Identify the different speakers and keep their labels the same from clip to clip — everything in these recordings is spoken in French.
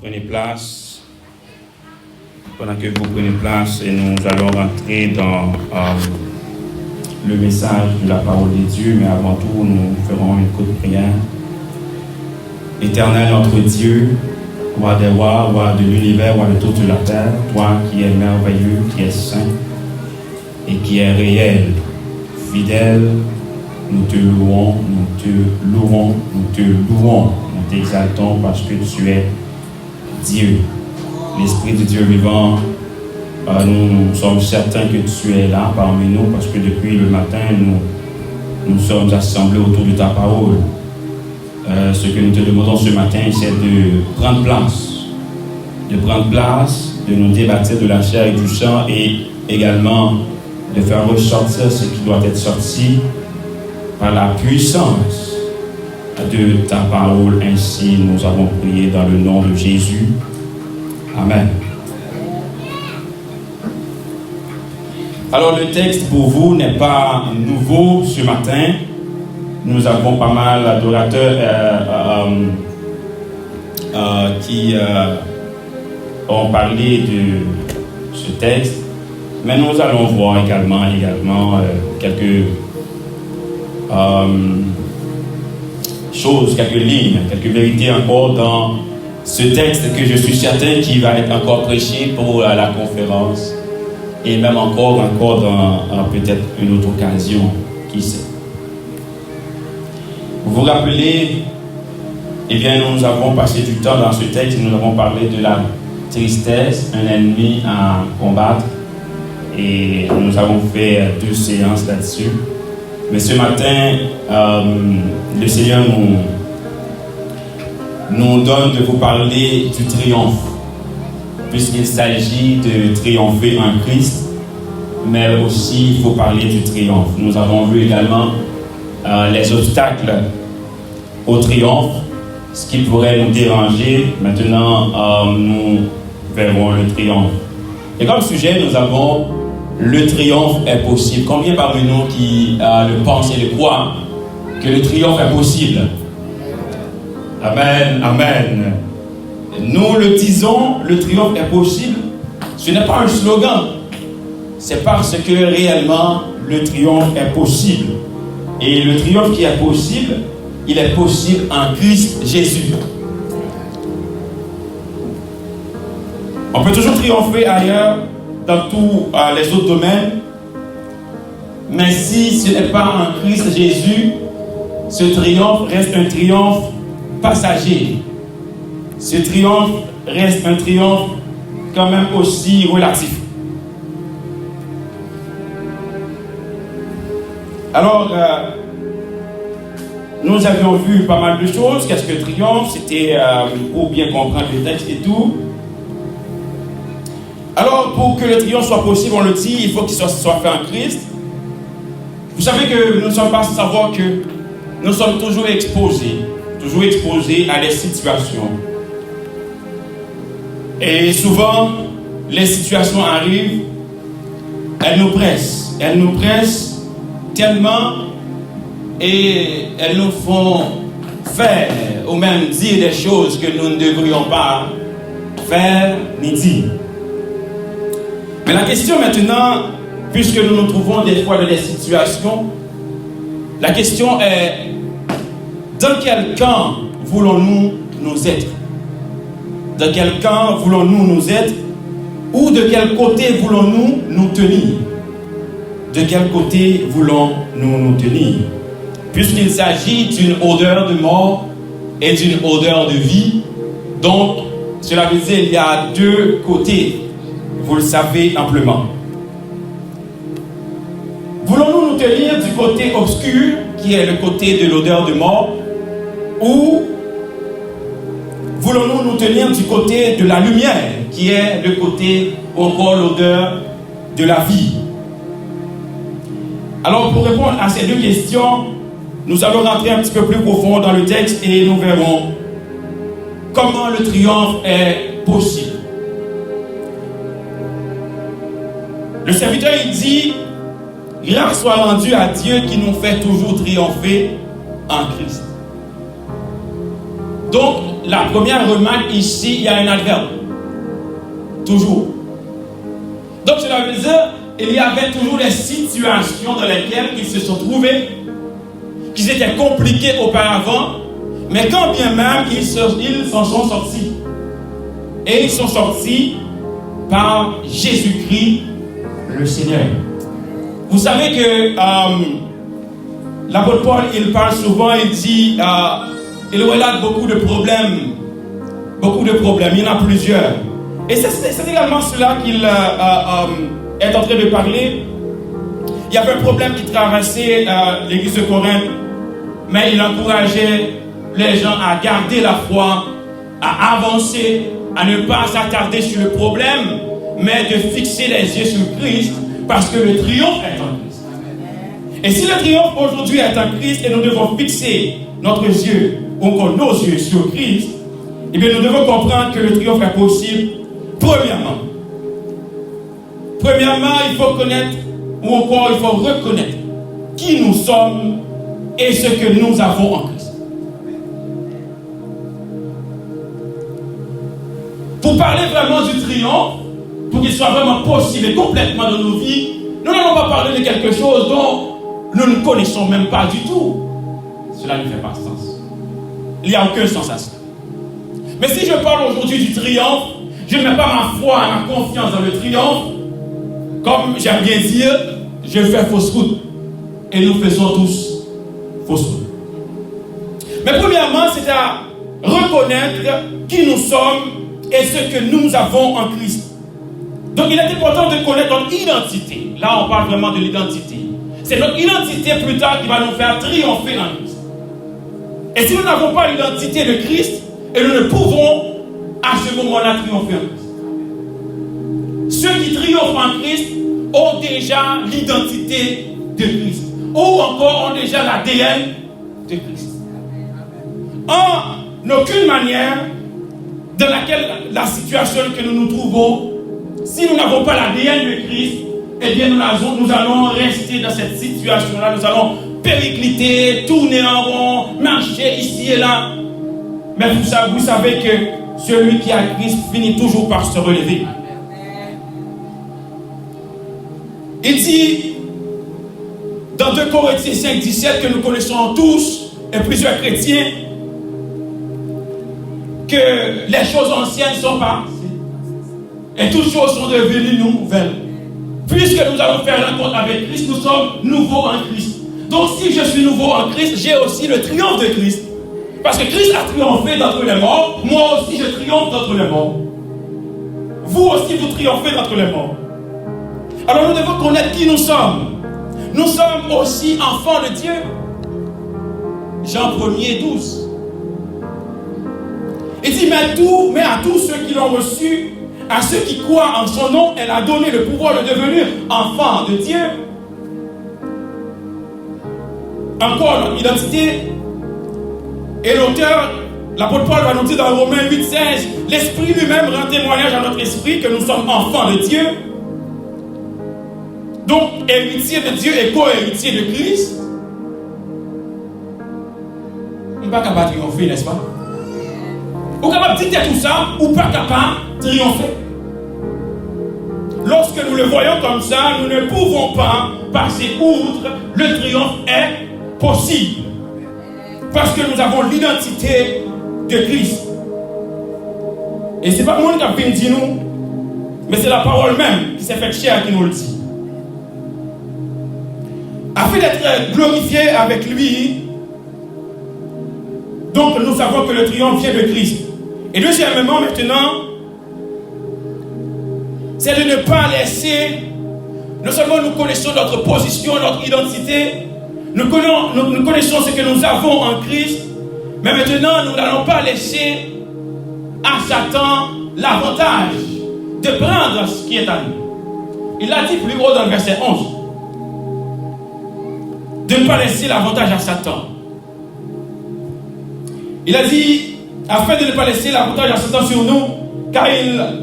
Speaker 1: Prenez place. Pendant que vous prenez place, et nous allons rentrer dans le message de la parole de Dieu, mais avant tout, nous ferons une courte prière. Éternel notre Dieu, roi des rois, roi de l'univers, roi de toute la terre, toi qui es merveilleux, qui es saint et qui est réel, fidèle, nous te louons, nous te louons, nous te louons, nous t'exaltons parce que tu es Dieu, l'Esprit de Dieu vivant. Nous sommes certains que tu es là parmi nous parce que depuis le matin, nous sommes assemblés autour de ta parole. Ce que nous te demandons ce matin, c'est de prendre place, de nous débattre de la chair et du sang et également de faire ressortir ce qui doit être sorti par la puissance de ta parole. Ainsi, nous avons prié dans le nom de Jésus. Amen. Alors, le texte pour vous n'est pas nouveau ce matin. Nous avons pas mal d'adorateurs qui ont parlé de ce texte. Mais nous allons voir également quelques choses, quelques lignes, quelques vérités encore dans ce texte que je suis certain qu'il va être encore prêché pour la conférence et même encore dans peut-être une autre occasion, qui sait. Vous vous rappelez, eh bien, nous avons passé du temps dans ce texte, nous avons parlé de la tristesse, un ennemi à combattre, et nous avons fait 2 séances là-dessus. Mais ce matin, le Seigneur nous donne de vous parler du triomphe, puisqu'il s'agit de triompher en Christ, mais aussi il faut parler du triomphe. Nous avons vu également les obstacles au triomphe, ce qui pourrait nous déranger. Maintenant, nous verrons le triomphe. Et comme sujet, nous avons le triomphe est possible. Combien parmi nous qui le pensent et le croient que le triomphe est possible? Amen, amen. Nous le disons, le triomphe est possible. Ce n'est pas un slogan. C'est parce que réellement, le triomphe est possible. Et le triomphe qui est possible, il est possible en Christ Jésus. On peut toujours triompher ailleurs, dans tous les autres domaines, mais si ce n'est pas en Christ Jésus, ce triomphe reste un triomphe passager. Ce triomphe reste un triomphe quand même aussi relatif. Alors, nous avions vu pas mal de choses. Qu'est-ce que triomphe? C'était pour bien comprendre le texte et tout. Alors, pour que le triomphe soit possible, on le dit, il faut qu'il soit fait en Christ. Vous savez que nous ne sommes pas sans savoir que nous sommes toujours exposés à des situations. Et souvent, les situations arrivent, elles nous pressent tellement et elles nous font faire ou même dire des choses que nous ne devrions pas faire ni dire. Mais la question maintenant, puisque nous nous trouvons des fois dans des situations, la question est: dans quel camp voulons-nous nous être? Dans quel camp voulons-nous nous être? Ou de quel côté voulons-nous nous tenir? De quel côté voulons-nous nous tenir? Puisqu'il s'agit d'une odeur de mort et d'une odeur de vie, donc cela veut dire qu'il y a 2 côtés. Vous le savez amplement. Voulons-nous nous tenir du côté obscur, qui est le côté de l'odeur de mort, ou voulons-nous nous tenir du côté de la lumière, qui est le côté, encore l'odeur de la vie? Alors, pour répondre à ces 2 questions, nous allons rentrer un petit peu plus profond dans le texte et nous verrons comment le triomphe est possible. Le serviteur, il dit: grâce soit rendue à Dieu qui nous fait toujours triompher en Christ. Donc, la première remarque ici, il y a un adverbe. Toujours. Donc cela veut dire, il y avait toujours des situations dans lesquelles ils se sont trouvés, qui étaient compliquées auparavant, mais quand bien même ils s'en sont sortis. Et ils sont sortis par Jésus-Christ, le Seigneur. Vous savez que l'apôtre Paul, il parle souvent, il dit, il relate beaucoup de problèmes. Beaucoup de problèmes, il y en a plusieurs. Et c'est également cela qu'il est en train de parler. Il y avait un problème qui traversait l'église de Corinthe, mais il encourageait les gens à garder la foi, à avancer, à ne pas s'attarder sur le problème, mais de fixer les yeux sur Christ, parce que le triomphe est en Christ. Et si le triomphe aujourd'hui est en Christ, et nous devons fixer notre yeux, ou encore nos yeux sur Christ, eh bien nous devons comprendre que le triomphe est possible. Premièrement, il faut connaître, ou encore il faut reconnaître qui nous sommes et ce que nous avons en Christ. Pour parler vraiment du triomphe, pour qu'il soit vraiment possible et complètement dans nos vies, nous n'allons pas parler de quelque chose dont nous ne connaissons même pas du tout. Cela ne fait pas sens. Il n'y a aucun sens à cela. Mais si je parle aujourd'hui du triomphe, je ne mets pas ma foi et ma confiance dans le triomphe. Comme j'aime bien dire, je fais fausse route. Et nous faisons tous fausse route. Mais premièrement, c'est à reconnaître qui nous sommes et ce que nous avons en Christ. Donc il est important de connaître notre identité. Là, on parle vraiment de l'identité. C'est notre identité plus tard qui va nous faire triompher en Christ. Et si nous n'avons pas l'identité de Christ, et nous ne pouvons à ce moment-là triompher en Christ. Ceux qui triomphent en Christ ont déjà l'identité de Christ. Ou encore ont déjà l'ADN de Christ. En aucune manière, dans laquelle la situation que nous nous trouvons, si nous n'avons pas l'ADN de Christ, eh bien nous allons rester dans cette situation-là, nous allons péricliter, tourner en rond, marcher ici et là. Mais vous savez que celui qui a Christ finit toujours par se relever. Il dit dans 2 Corinthiens 5, 17 que nous connaissons tous, et plusieurs chrétiens, que les choses anciennes sont passées et toutes choses sont devenues nouvelles. Puisque nous allons faire rencontre avec Christ, nous sommes nouveaux en Christ. Donc si je suis nouveau en Christ, j'ai aussi le triomphe de Christ. Parce que Christ a triomphé d'entre les morts, moi aussi je triomphe d'entre les morts. Vous aussi vous triomphez d'entre les morts. Alors nous devons connaître qui nous sommes. Nous sommes aussi enfants de Dieu. Jean 1er 12. Il dit, mais à tous ceux qui l'ont reçu, à ceux qui croient en son nom, elle a donné le pouvoir de devenir enfants de Dieu. Encore notre identité. Et l'auteur, l'apôtre Paul va nous dire dans Romains 8, 16, l'Esprit lui-même rend témoignage à notre esprit que nous sommes enfants de Dieu. Donc, héritier de Dieu et co-héritier de Christ. On n'est pas capable de triompher, n'est-ce pas? On est capable de dire tout ça, ou pas capable de triompher. Lorsque nous le voyons comme ça, nous ne pouvons pas passer outre. Le triomphe est possible. Parce que nous avons l'identité de Christ. Et ce n'est pas moi qui a dit nous, mais c'est la parole même qui s'est faite chair qui nous le dit. Afin d'être glorifié avec lui, donc nous savons que le triomphe vient de Christ. Et deuxièmement, maintenant, c'est de ne pas laisser, non seulement nous connaissons notre position, notre identité, nous connaissons ce que nous avons en Christ, mais maintenant nous n'allons pas laisser à Satan l'avantage de prendre ce qui est à nous. Il l'a dit plus haut dans le verset 11. De ne pas laisser l'avantage à Satan. Il a dit, afin de ne pas laisser l'avantage à Satan sur nous,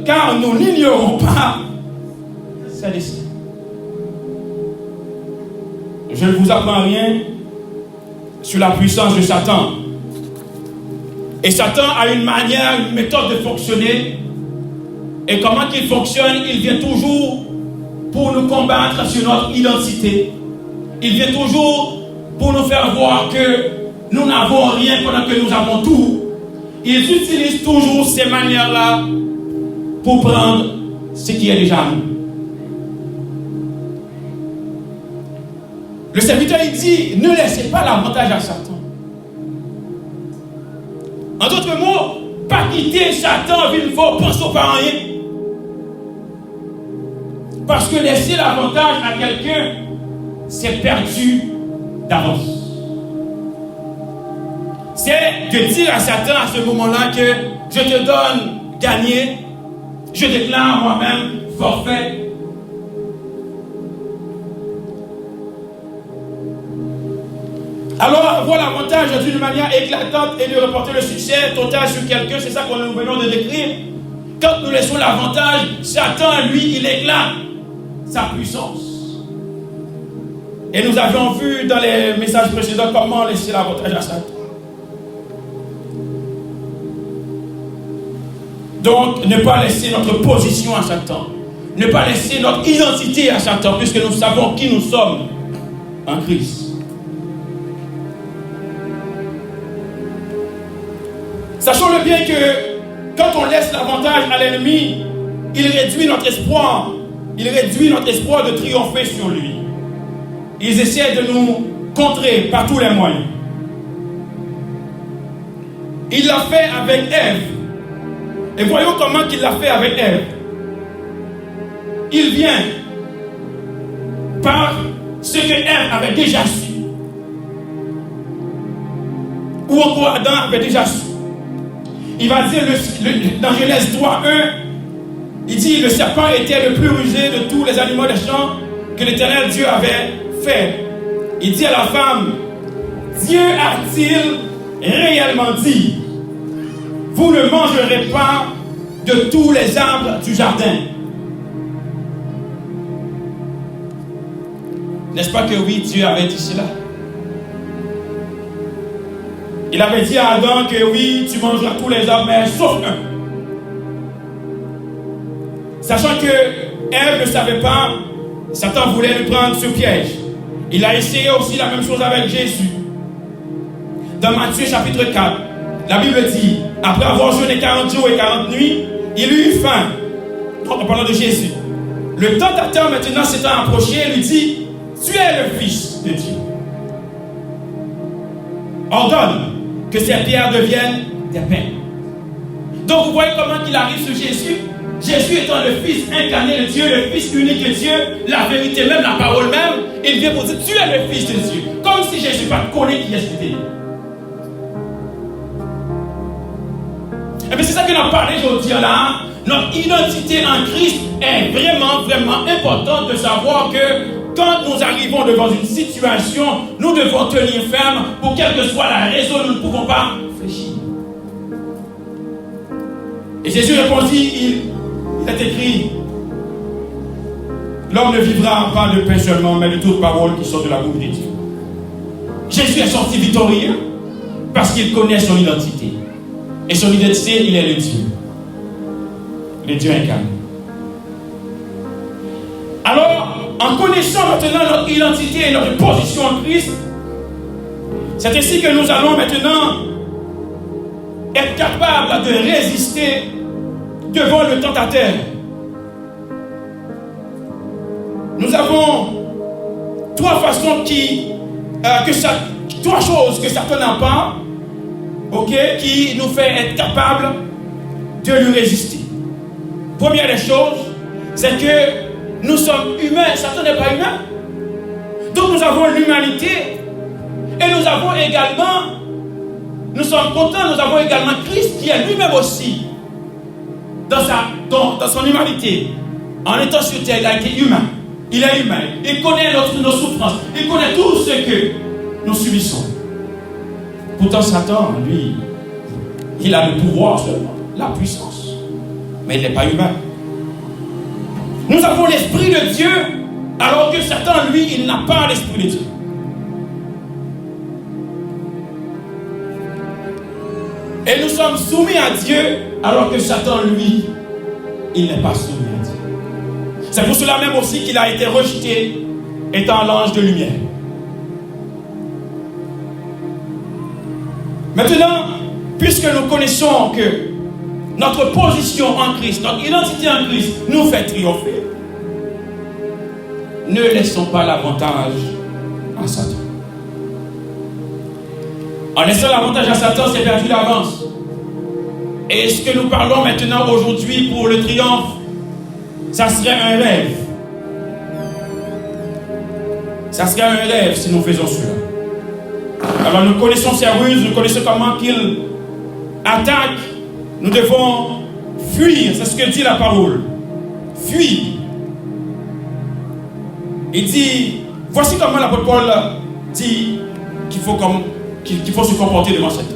Speaker 1: car nous n'ignorons pas ses desseins. Je ne vous apprends rien sur la puissance de Satan. Et Satan a une manière, une méthode de fonctionner. Et comment qu'il fonctionne? Il vient toujours pour nous combattre sur notre identité. Il vient toujours pour nous faire voir que nous n'avons rien pendant que nous avons tout. Ils utilisent toujours ces manières-là pour prendre ce qui est déjà à nous. Le serviteur, il dit, ne laissez pas l'avantage à Satan. En d'autres mots, pas quitter Satan une fois, pense aux parents. Parce que laisser l'avantage à quelqu'un, c'est perdu d'avance. C'est de dire à Satan à ce moment-là que je te donne gagné, je déclare moi-même forfait. Alors, avoir l'avantage d'une manière éclatante et de reporter le succès total sur quelqu'un, c'est ça qu'on nous venons de décrire. Quand nous laissons l'avantage, Satan, lui, il éclate sa puissance. Et nous avions vu dans les messages précédents comment laisser l'avantage à Satan. Donc, ne pas laisser notre position à Satan. Ne pas laisser notre identité à Satan, puisque nous savons qui nous sommes en Christ. Sachons-le bien que quand on laisse l'avantage à l'ennemi, il réduit notre espoir. Il réduit notre espoir de triompher sur lui. Ils essaient de nous contrer par tous les moyens. Il l'a fait avec Ève. Et voyons comment il l'a fait avec Ève. Il vient par ce que Ève avait déjà su. Ou encore Adam avait déjà su. Il va dire dans Genèse 3:1, il dit le serpent était le plus rusé de tous les animaux des champs que l'Éternel Dieu avait fait. Il dit à la femme, Dieu a-t-il réellement dit, vous ne mangerez pas de tous les arbres du jardin? N'est-ce pas que oui, Dieu avait dit cela? Il avait dit à Adam que oui, tu mangeras tous les arbres, mais sauf un. Sachant que Ève ne savait pas, Satan voulait lui prendre ce piège. Il a essayé aussi la même chose avec Jésus. Dans Matthieu chapitre 4, la Bible dit, après avoir jeûné 40 jours et 40 nuits, il eut faim. Donc en parlant de Jésus. Le tentateur maintenant s'étant approché, lui dit, tu es le Fils de Dieu. Ordonne que ces pierres deviennent des pains. Donc vous voyez comment il arrive sur Jésus. Jésus étant le Fils incarné de Dieu, le Fils unique de Dieu, la vérité même, la parole même, il vient pour dire, tu es le Fils de Dieu. Comme si Jésus ne connaît qui est c'était. Et bien c'est ça qu'on a parlé aujourd'hui là. Notre identité en Christ est vraiment, vraiment importante de savoir que quand nous arrivons devant une situation, nous devons tenir ferme pour quelle que soit la raison, nous ne pouvons pas fléchir. Et Jésus répondit, il est écrit, l'homme ne vivra pas de pain seulement, mais de toute parole qui sort de la bouche de Dieu. Jésus est sorti victorieux parce qu'il connaît son identité. Et son identité, il est le Dieu. Le Dieu incarné. Alors, en connaissant maintenant notre identité et notre position en Christ, c'est ainsi que nous allons maintenant être capables de résister devant le tentateur. Nous avons trois façons trois choses que Satan n'a pas, qui nous fait être capables de lui résister. Première des choses, c'est que nous sommes humains, Satan n'est pas humain. Donc nous avons l'humanité et nous avons également, nous sommes contents, nous avons également Christ qui est lui-même aussi dans son humanité. En étant sur terre, il a été humain. Il est humain. Il connaît nos souffrances. Il connaît tout ce que nous subissons. Pourtant Satan, lui, il a le pouvoir seulement, la puissance. Mais il n'est pas humain. Nous avons l'Esprit de Dieu, alors que Satan, lui, il n'a pas l'Esprit de Dieu. Et nous sommes soumis à Dieu, alors que Satan, lui, il n'est pas soumis à Dieu. C'est pour cela même aussi qu'il a été rejeté, étant l'ange de lumière. Maintenant, puisque nous connaissons que notre position en Christ, notre identité en Christ nous fait triompher, ne laissons pas l'avantage à Satan. En laissant l'avantage à Satan, c'est perdu d'avance. Et ce que nous parlons maintenant aujourd'hui pour le triomphe, ça serait un rêve. Ça serait un rêve si nous faisons cela. Alors nous connaissons ses ruses, nous connaissons comment qu'il attaque. Nous devons fuir, c'est ce que dit la parole. Fuir. Il dit, voici comment l'apôtre Paul dit qu'il faut se comporter devant Satan.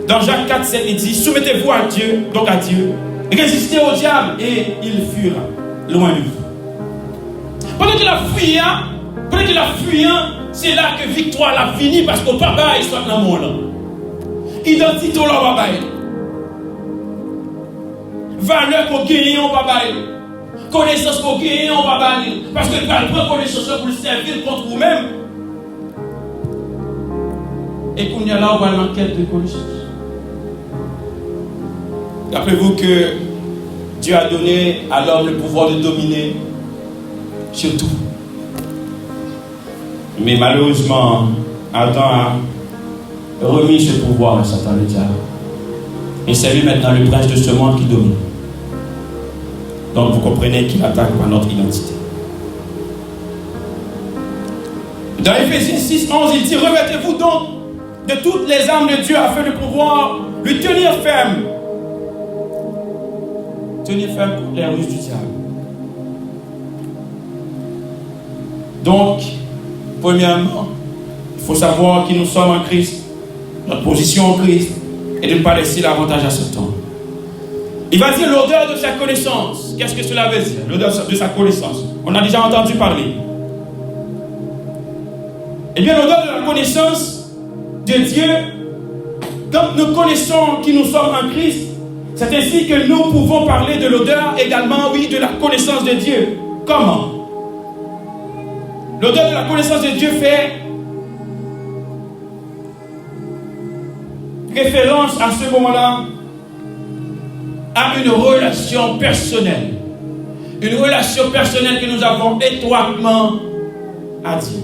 Speaker 1: Dans Jacques 4, 7, il dit, soumettez-vous à Dieu, donc à Dieu, résistez au diable et il fuira loin de vous. Pendant qu'il a fui, c'est là que victoire l'a fini parce qu'au papa, il soit dans le monde. Identité au papa. Valeur qu'on gagne au papa. Connaissance qu'on gagne au papa. Parce que quand on prend connaissance pour le servir contre vous-même. Et qu'on y a là, on va l'enquête de connaissance. Rappelez-vous que Dieu a donné à l'homme le pouvoir de dominer sur tout. Mais malheureusement, Adam a remis ce pouvoir à Satan le diable. Et c'est lui maintenant le prince de ce monde qui domine. Donc vous comprenez qu'il attaque par notre identité. Dans Éphésiens 6, 11, il dit, revêtez-vous donc de toutes les armes de Dieu afin de pouvoir lui tenir ferme. Tenir ferme contre les ruses du diable. Donc, premièrement, il faut savoir qui nous sommes en Christ, notre position en Christ, et de ne pas laisser l'avantage à Satan. Il va dire l'odeur de sa connaissance. Qu'est-ce que cela veut dire? L'odeur de sa connaissance. On a déjà entendu parler. Eh bien, l'odeur de la connaissance de Dieu, quand nous connaissons qui nous sommes en Christ, c'est ainsi que nous pouvons parler de l'odeur également, oui, de la connaissance de Dieu. Comment? L'odeur de la connaissance de Dieu fait référence à ce moment-là à une relation personnelle. Une relation personnelle que nous avons étroitement à Dieu.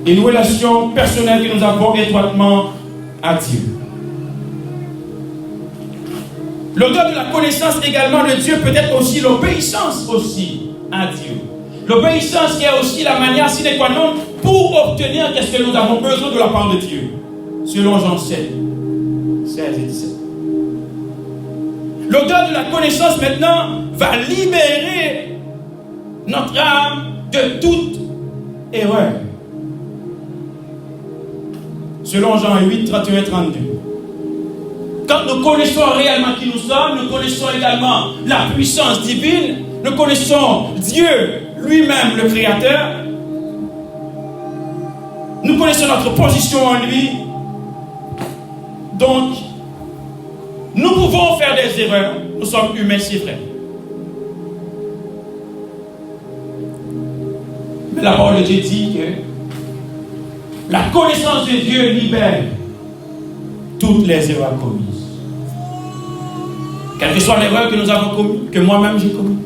Speaker 1: Une relation personnelle que nous avons étroitement à Dieu. L'odeur de la connaissance également de Dieu peut être aussi l'obéissance aussi à Dieu. L'obéissance qui est aussi la manière sine qua non pour obtenir ce que nous avons besoin de la part de Dieu. Selon Jean 7, 16 et 17. L'odeur de la connaissance maintenant va libérer notre âme de toute erreur. Selon Jean 8, 31 et 32. Quand nous connaissons réellement qui nous sommes, nous connaissons également la puissance divine, nous connaissons Dieu lui-même, le Créateur, nous connaissons notre position en lui, donc nous pouvons faire des erreurs, nous sommes humains, c'est vrai. Mais la parole de Dieu dit que la connaissance de Dieu libère toutes les erreurs commises. Quelle que soit l'erreur que nous avons commise, que moi-même j'ai commis,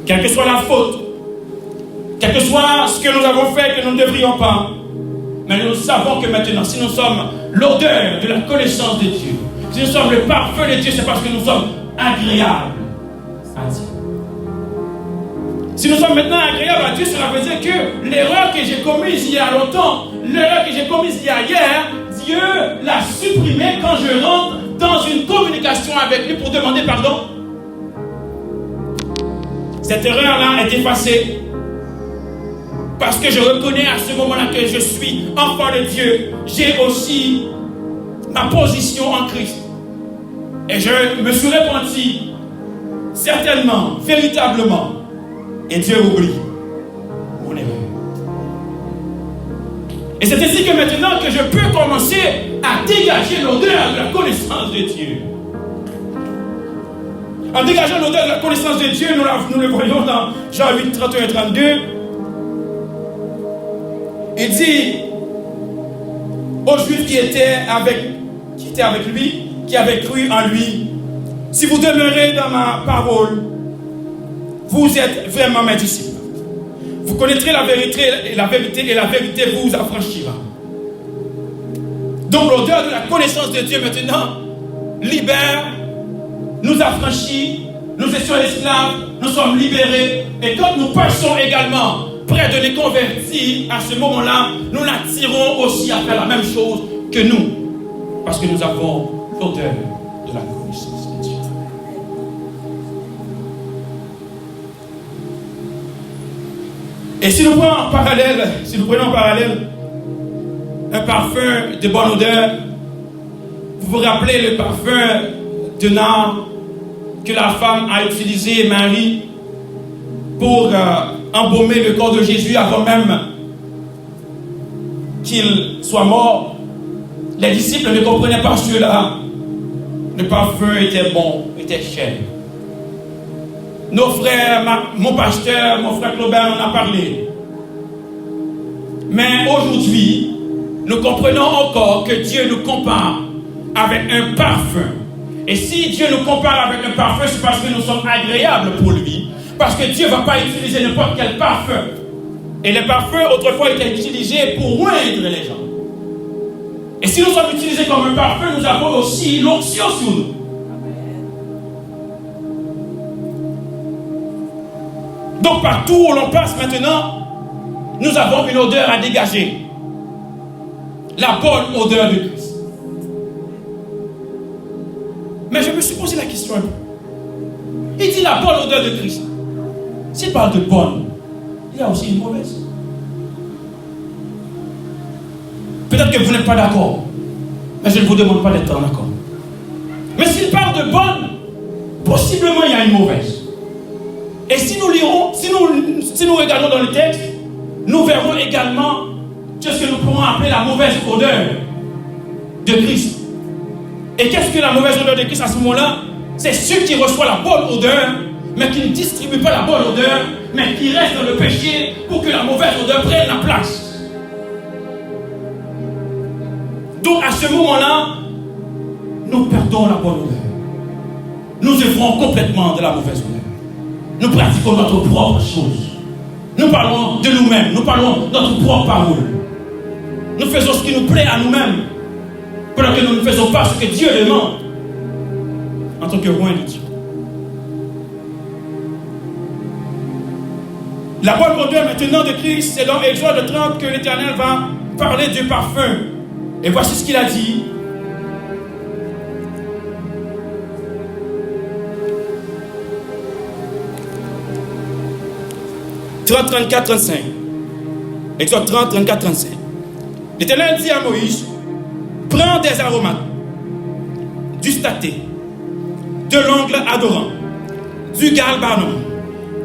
Speaker 1: quelle que soit la faute, quel que soit ce que nous avons fait que nous ne devrions pas, mais nous savons que maintenant, si nous sommes l'odeur de la connaissance de Dieu, si nous sommes le parfum de Dieu, c'est parce que nous sommes agréables à Dieu. Si nous sommes maintenant agréables à Dieu, cela veut dire que l'erreur que j'ai commise il y a longtemps, l'erreur que j'ai commise il y a hier, Dieu l'a supprimée quand je rentre dans une communication avec lui pour demander pardon. Cette erreur-là est effacée. Parce que je reconnais à ce moment-là que je suis enfant de Dieu. J'ai aussi ma position en Christ. Et je me suis repenti, certainement, véritablement. Et Dieu oublie mon erreur. Et c'est ainsi que maintenant que je peux commencer à dégager l'odeur de la connaissance de Dieu. En dégageant l'odeur de la connaissance de Dieu, nous le voyons dans Jean 8, 31 et 32. Il dit aux Juifs qui étaient avec lui, qui avaient cru en lui, si vous demeurez dans ma parole, vous êtes vraiment mes disciples. Vous connaîtrez la vérité et la vérité vous affranchira. Donc l'odeur de la connaissance de Dieu maintenant libère, nous affranchit, nous étions esclaves, nous sommes libérés. Et quand nous passons également près de les convertis, à ce moment-là, nous l'attirons aussi à faire la même chose que nous. Parce que nous avons l'odeur de la connaissance de Dieu. Et si nous prenons en parallèle un parfum de bonne odeur, vous vous rappelez le parfum de nard que la femme a utilisé, Marie, pour embaumer le corps de Jésus avant même qu'il soit mort. Les disciples ne comprenaient pas cela. Le parfum était bon, était cher. Nos frères, mon pasteur, mon frère Claubert en a parlé. Mais aujourd'hui, nous comprenons encore que Dieu nous compare avec un parfum. Et si Dieu nous compare avec un parfum, c'est parce que nous sommes agréables pour lui. Parce que Dieu ne va pas utiliser n'importe quel parfum. Et les parfums, autrefois, étaient utilisés pour oindre les gens. Et si nous sommes utilisés comme un parfum, nous avons aussi l'onction sur nous. Donc partout où l'on passe maintenant, nous avons une odeur à dégager. La bonne odeur de Christ. Mais je me suis posé la question un peu. Il dit la bonne odeur de Christ. S'il parle de bonne, il y a aussi une mauvaise. Peut-être que vous n'êtes pas d'accord. Mais je ne vous demande pas d'être en accord. Mais s'il parle de bonne, possiblement il y a une mauvaise. Et si nous lirons, si nous regardons dans le texte, nous verrons également ce que nous pourrons appeler la mauvaise odeur de Christ. Et qu'est-ce que la mauvaise odeur de Christ à ce moment-là? C'est ceux qui reçoivent la bonne odeur, mais qui ne distribuent pas la bonne odeur, mais qui restent dans le péché pour que la mauvaise odeur prenne la place. Donc à ce moment-là, nous perdons la bonne odeur. Nous œuvrons complètement de la mauvaise odeur. Nous pratiquons notre propre chose. Nous parlons de nous-mêmes. Nous parlons de notre propre parole. Nous faisons ce qui nous plaît à nous-mêmes. Pendant que nous ne faisons pas ce que Dieu demande. En tant que roi de Dieu. La bonne odeur maintenant de Christ, c'est dans Exode 30 que l'Éternel va parler du parfum. Et voici ce qu'il a dit. 30, 34, 35. Exode 30, 34, 35. L'Éternel dit à Moïse, prends des aromates, du staté, de l'ongle adorant, du galbanon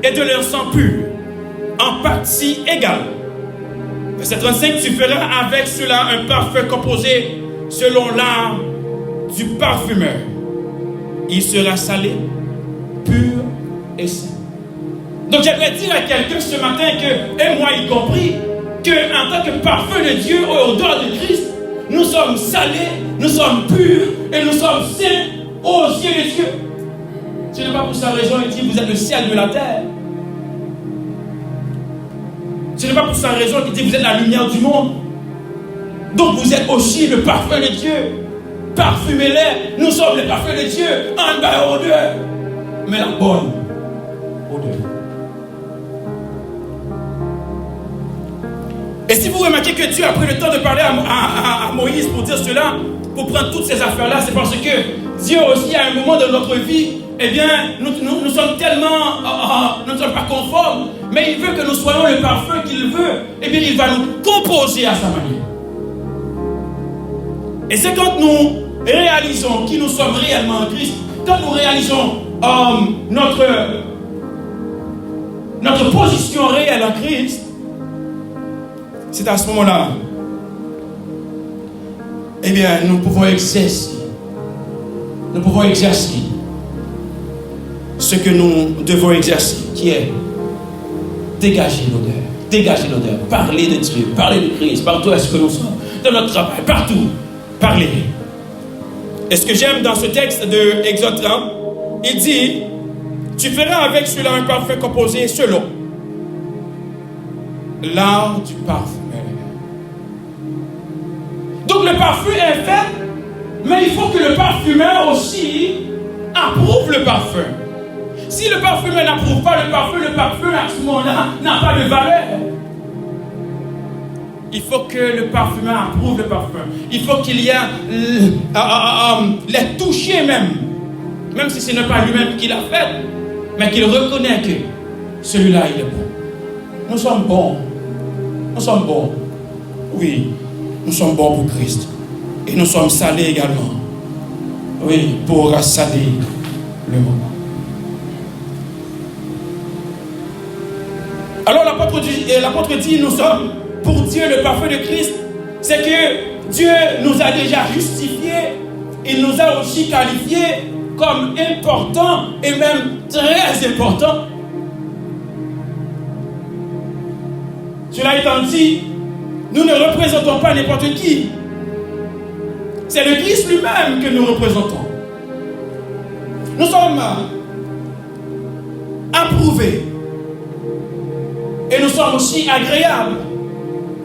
Speaker 1: et de l'encens pur, en partie égale. Verset 35, tu feras avec cela un parfum composé selon l'art du parfumeur. Il sera salé, pur et saint. Donc j'aimerais dire à quelqu'un ce matin que, et moi y compris, qu'en tant que parfum de Dieu au odeur de Christ, nous sommes salés, nous sommes purs et nous sommes saints aux yeux de Dieu. Ce n'est pas pour sa raison qu'il dit vous êtes le ciel de la terre. Ce n'est pas pour sa raison qu'il dit vous êtes la lumière du monde. Donc vous êtes aussi le parfum de Dieu. Parfumez-les. Nous sommes les parfums de Dieu. En bas odeur. Mais la bonne odeur. Et si vous remarquez que Dieu a pris le temps de parler à Moïse pour dire cela, pour prendre toutes ces affaires-là, c'est parce que Dieu aussi, à un moment de notre vie, eh bien, nous sommes tellement, nous ne sommes pas conformes, mais il veut que nous soyons le parfum qu'il veut, eh bien, il va nous composer à sa manière. Et c'est quand nous réalisons qui nous sommes réellement en Christ, quand nous réalisons notre position réelle en Christ, c'est à ce moment-là eh bien, nous pouvons exercer ce que nous devons exercer, qui est dégager l'odeur, parler de Dieu, parler de Christ, partout où est-ce que nous sommes, dans notre travail, partout, parler. Et ce que j'aime dans ce texte de Exode 30, il dit, tu feras avec cela un parfum composé selon l'art du parfumeur. Donc le parfum est fait, mais il faut que le parfumeur aussi approuve le parfum. Si le parfumeur n'approuve pas le parfum à ce moment-là n'a pas de valeur. Il faut que le parfumeur approuve le parfum. Il faut qu'il y ait les toucher même si ce n'est pas lui-même qui l'a fait, mais qu'il reconnaît que celui-là il est bon. Nous sommes bons. Oui, nous sommes bons pour Christ. Et nous sommes salés également. Oui, pour saler le monde. Alors l'apôtre dit, nous sommes pour Dieu le parfum de Christ. C'est que Dieu nous a déjà justifiés. Il nous a aussi qualifiés comme importants et même très importants. Cela étant dit, nous ne représentons pas n'importe qui. C'est le Christ lui-même que nous représentons. Nous sommes approuvés. Et nous sommes aussi agréables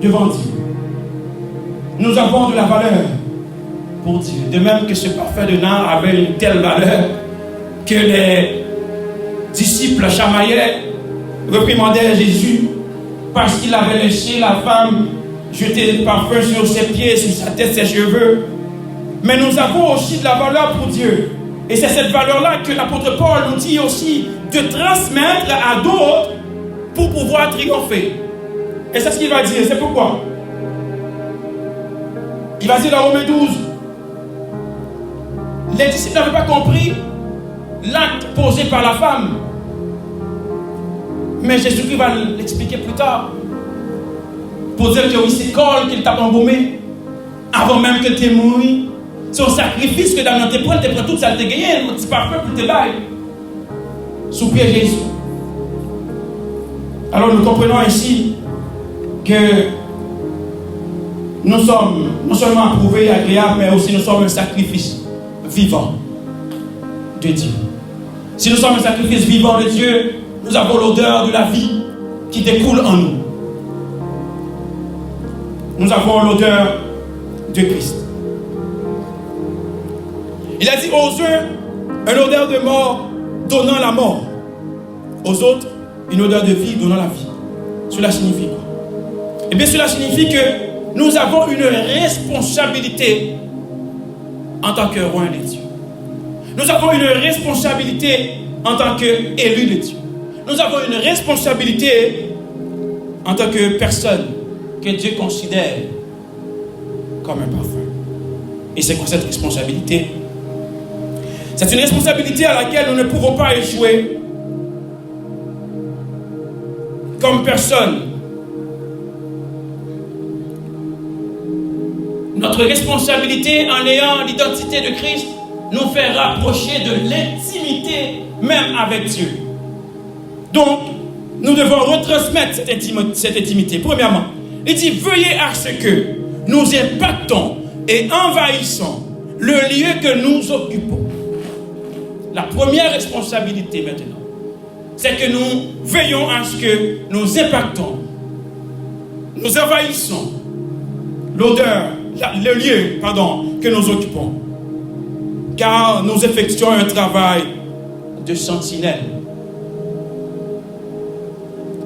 Speaker 1: devant Dieu. Nous avons de la valeur pour Dieu. De même que ce parfum de nard avait une telle valeur que les disciples chamaillaient, réprimandaient Jésus parce qu'il avait laissé la femme jeter le parfum sur ses pieds, sur sa tête, ses cheveux. Mais nous avons aussi de la valeur pour Dieu. Et c'est cette valeur-là que l'apôtre Paul nous dit aussi de transmettre à d'autres pour pouvoir triompher. Et c'est ce qu'il va dire. C'est pourquoi il va dire dans Romains 12, les disciples n'avaient pas compris l'acte posé par la femme. Mais Jésus-Christ va l'expliquer plus tard. Pour dire que oui, c'est Cole qu'il t'a embaumé avant même que tu aies mouru. C'est un sacrifice que dans notre épreuve, tu prends tout ça, tu as gagné un petit parfum pour te bailler. Sous pied Jésus. Alors nous comprenons ici que nous sommes non seulement approuvés et agréables, mais aussi nous sommes un sacrifice vivant de Dieu. Si nous sommes un sacrifice vivant de Dieu, nous avons l'odeur de la vie qui découle en nous. Nous avons l'odeur de Christ. Il a dit aux uns, une odeur de mort donnant la mort. Aux autres, une odeur de vie donnant la vie. Cela signifie quoi? Eh bien, cela signifie que nous avons une responsabilité en tant que roi de Dieu. Nous avons une responsabilité en tant qu'élus de Dieu. Nous avons une responsabilité en tant que personne que Dieu considère comme un parfum. Et c'est quoi cette responsabilité? C'est une responsabilité à laquelle nous ne pouvons pas échouer comme personne. Notre responsabilité en ayant l'identité de Christ nous fait rapprocher de l'intimité même avec Dieu. Donc, nous devons retransmettre cette intimité. Premièrement, il dit, veuillez à ce que nous impactons et envahissons le lieu que nous occupons. La première responsabilité maintenant, c'est que nous veillons à ce que nous impactons, nous envahissons le lieu que nous occupons. Car nous effectuons un travail de sentinelle.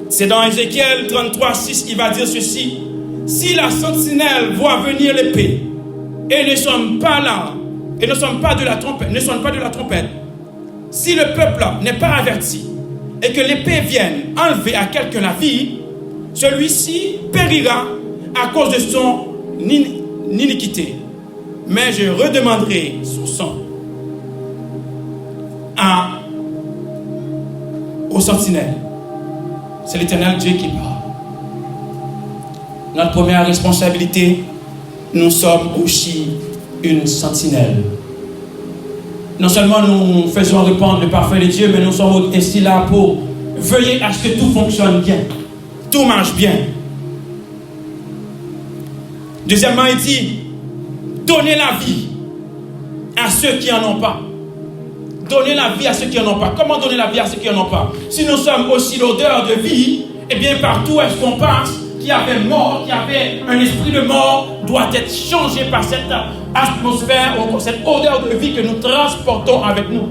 Speaker 1: C'est dans Ézéchiel 33, 6, il va dire ceci. Si la sentinelle voit venir l'épée et ne sonne pas là, et ne sonne pas de la trompette, si le peuple n'est pas averti et que l'épée vienne enlever à quelqu'un la vie, celui-ci périra à cause de son iniquité. Mais je redemanderai son sang aux sentinelles. C'est l'Éternel Dieu qui parle. Notre première responsabilité, nous sommes aussi une sentinelle. Non seulement nous faisons répandre le parfum de Dieu, mais nous sommes aussi là pour veiller à ce que tout fonctionne bien. Tout marche bien. Deuxièmement, il dit, donnez la vie à ceux qui n'en ont pas. Donnez la vie à ceux qui n'en ont pas. Comment donner la vie à ceux qui n'en ont pas? Si nous sommes aussi l'odeur de vie, eh bien partout où est-ce qu'on passe, qui avait mort, qui avait un esprit de mort, doit être changé par cette atmosphère, ou cette odeur de vie que nous transportons avec nous.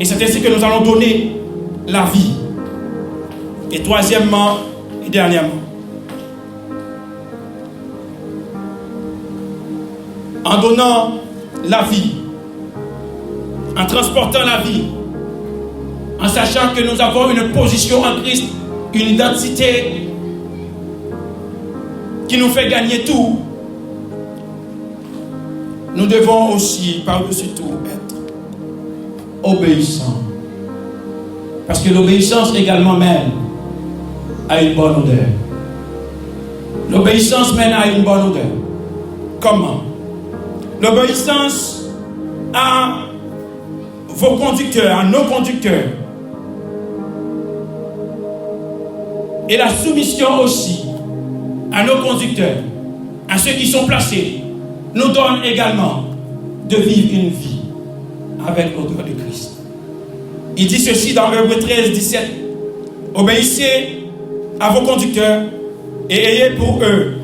Speaker 1: Et c'est ainsi que nous allons donner la vie. Et troisièmement et dernièrement, en donnant la vie, en transportant la vie, en sachant que nous avons une position en Christ, une identité qui nous fait gagner tout, nous devons aussi, par-dessus tout, être obéissants. Parce que l'obéissance également mène à une bonne odeur. L'obéissance mène à une bonne odeur. Comment? L'obéissance à vos conducteurs, à nos conducteurs. Et la soumission aussi à nos conducteurs, à ceux qui sont placés, nous donne également de vivre une vie avec l'odeur de Christ. Il dit ceci dans Hébreux 13, 17. Obéissez à vos conducteurs et ayez pour eux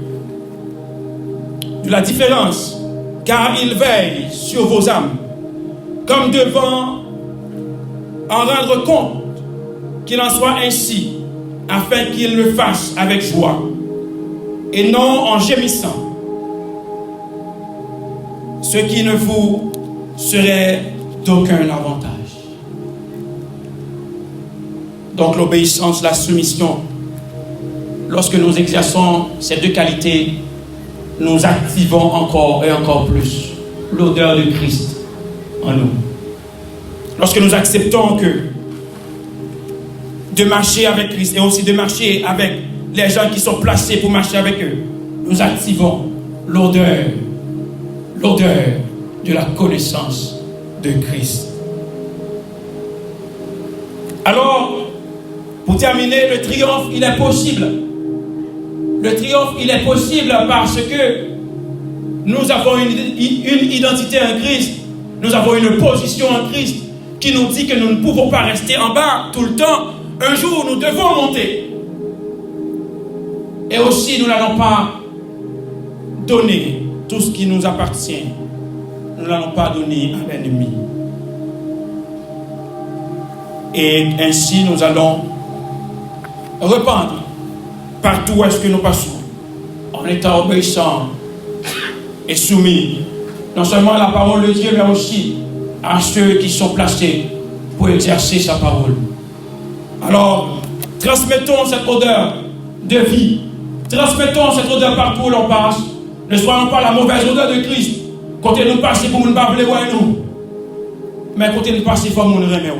Speaker 1: de la différence, car ils veillent sur vos âmes, comme devant en rendre compte, qu'il en soit ainsi, afin qu'ils le fassent avec joie, et non en gémissant, ce qui ne vous serait d'aucun avantage. Donc l'obéissance, la soumission, lorsque nous exerçons ces deux qualités, nous activons encore et encore plus l'odeur de Christ en nous. Lorsque nous acceptons que de marcher avec Christ et aussi de marcher avec les gens qui sont placés pour marcher avec eux, nous activons l'odeur de la connaissance de Christ. Alors, pour terminer, le triomphe, il est possible. Le triomphe, il est possible parce que nous avons une identité en Christ. Nous avons une position en Christ qui nous dit que nous ne pouvons pas rester en bas tout le temps. Un jour, nous devons monter. Et aussi, nous n'allons pas donner tout ce qui nous appartient. Nous n'allons pas donner à l'ennemi. Et ainsi, nous allons répandre partout où est-ce que nous passons, en étant obéissants et soumis, non seulement à la parole de Dieu, mais aussi à ceux qui sont placés pour exercer sa parole. Alors, transmettons cette odeur de vie, transmettons cette odeur partout où l'on passe. Ne soyons pas la mauvaise odeur de Christ. Quand nous passons pour nous parler, nous. Mais quand nous passons, il faut nous remettre.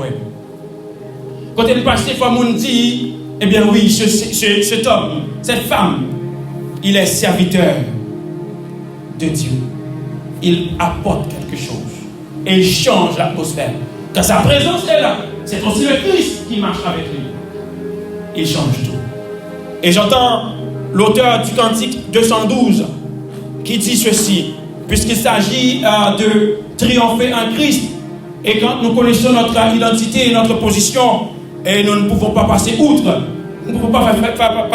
Speaker 1: Quand nous passons, il faut nous dire, eh bien oui, cet homme, cette femme, il est serviteur de Dieu. Il apporte quelque chose. Et il change l'atmosphère. Quand sa présence est là, c'est aussi le Christ qui marche avec lui. Il change tout. Et j'entends l'auteur du cantique 212 qui dit ceci, puisqu'il s'agit de triompher en Christ. Et quand nous connaissons notre identité et notre position, et nous ne pouvons pas passer outre, nous ne pouvons pas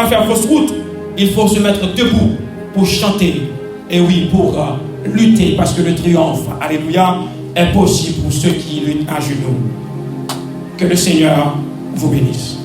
Speaker 1: faire fausse route, il faut se mettre debout pour chanter. Et oui, pour lutter, parce que le triomphe, alléluia, est possible pour ceux qui luttent à genoux. Que le Seigneur vous bénisse.